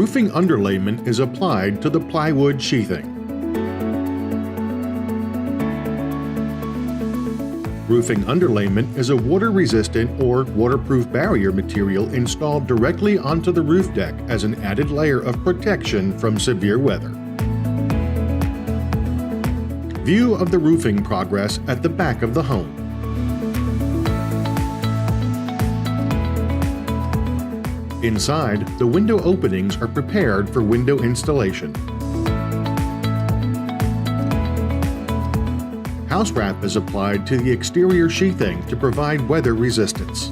roofing underlayment is applied to the plywood sheathing. Roofing underlayment is a water-resistant or waterproof barrier material installed directly onto the roof deck as an added layer of protection from severe weather. View of the roofing progress at the back of the home. Inside, the window openings are prepared for window installation. House wrap is applied to the exterior sheathing to provide weather resistance.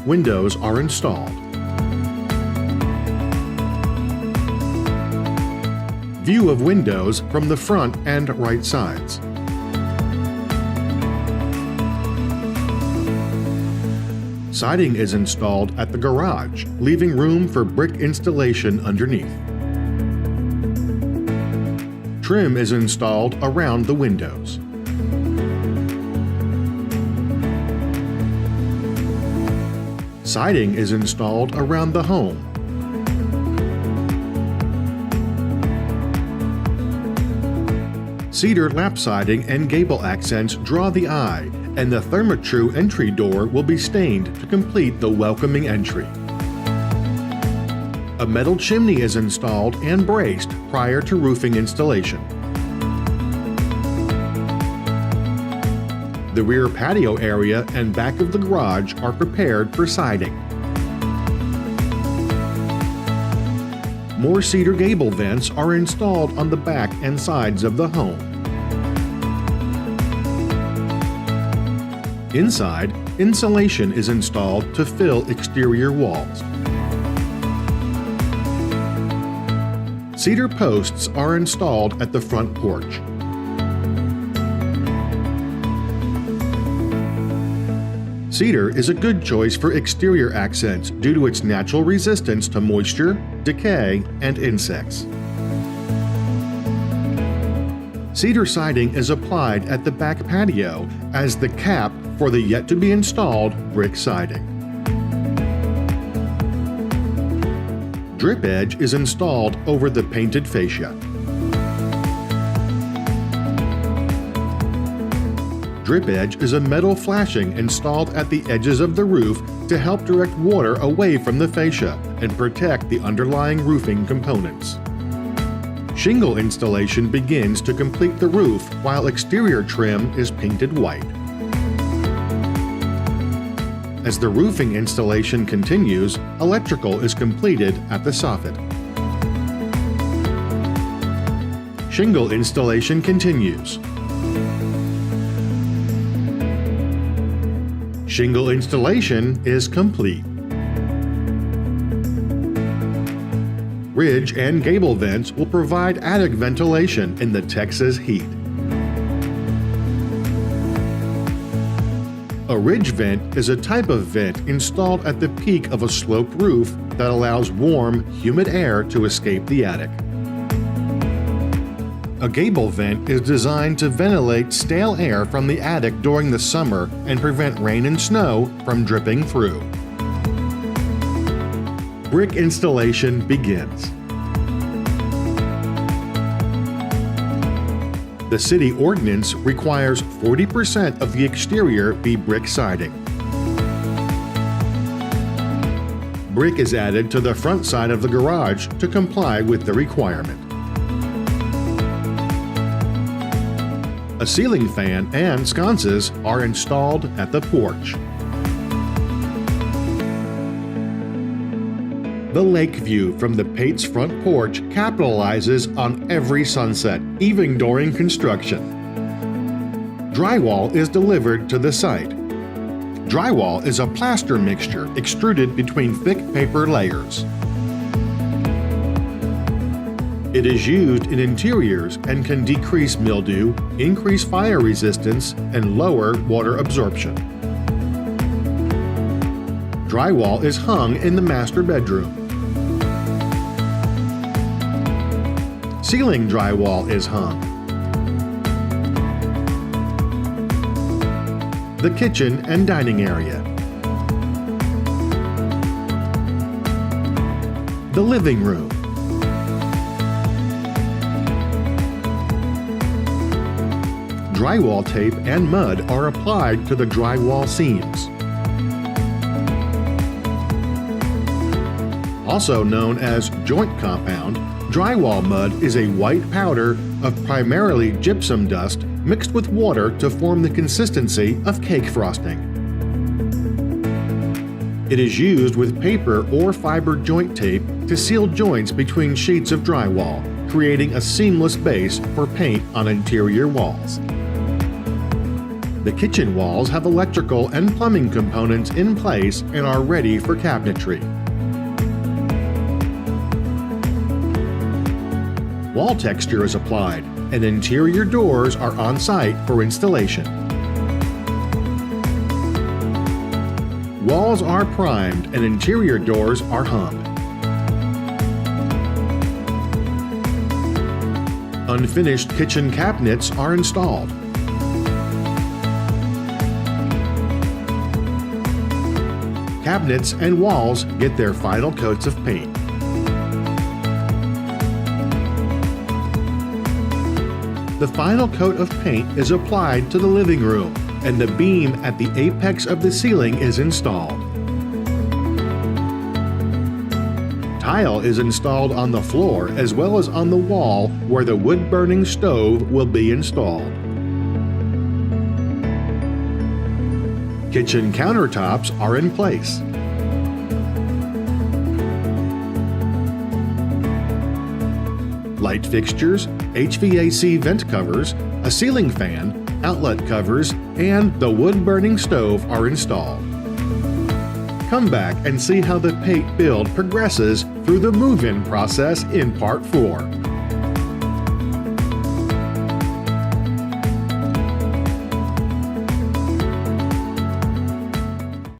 Windows are installed. View of windows from the front and right sides. Siding is installed at the garage, leaving room for brick installation underneath. Trim is installed around the windows. Siding is installed around the home. Cedar lap siding and gable accents draw the eye, and the Therma-Tru entry door will be stained to complete the welcoming entry. A metal chimney is installed and braced prior to roofing installation. The rear patio area and back of the garage are prepared for siding. More cedar gable vents are installed on the back and sides of the home. Inside, insulation is installed to fill exterior walls. Cedar posts are installed at the front porch. Cedar is a good choice for exterior accents due to its natural resistance to moisture, decay, and insects. Cedar siding is applied at the back patio as the cap for the yet-to-be-installed brick siding. Drip edge is installed over the painted fascia. Drip edge is a metal flashing installed at the edges of the roof to help direct water away from the fascia and protect the underlying roofing components. Shingle installation begins to complete the roof while exterior trim is painted white. As the roofing installation continues, electrical is completed at the soffit. Shingle installation continues. Shingle installation is complete. Ridge and gable vents will provide attic ventilation in the Texas heat. A ridge vent is a type of vent installed at the peak of a sloped roof that allows warm, humid air to escape the attic. A gable vent is designed to ventilate stale air from the attic during the summer and prevent rain and snow from dripping through. Brick installation begins. The city ordinance requires 40% of the exterior be brick siding. Brick is added to the front side of the garage to comply with the requirement. A ceiling fan and sconces are installed at the porch. The lake view from the Pate's front porch capitalizes on every sunset, even during construction. Drywall is delivered to the site. Drywall is a plaster mixture extruded between thick paper layers. It is used in interiors and can decrease mildew, increase fire resistance, and lower water absorption. Drywall is hung in the master bedroom. Ceiling drywall is hung. The kitchen and dining area. the living room. Drywall tape and mud are applied to the drywall seams. Also known as joint compound, drywall mud is a white powder of primarily gypsum dust mixed with water to form the consistency of cake frosting. It is used with paper or fiber joint tape to seal joints between sheets of drywall, creating a seamless base for paint on interior walls. The kitchen walls have electrical and plumbing components in place and are ready for cabinetry. Wall texture is applied, and interior doors are on site for installation. Walls are primed and interior doors are hung. Unfinished kitchen cabinets are installed. Cabinets and walls get their final coats of paint. The final coat of paint is applied to the living room, and the beam at the apex of the ceiling is installed. Tile is installed on the floor as well as on the wall where the wood-burning stove will be installed. Kitchen countertops are in place. Light fixtures, HVAC vent covers, a ceiling fan, outlet covers, and the wood-burning stove are installed. Come back and see how the Pate build progresses through the move-in process in Part 4.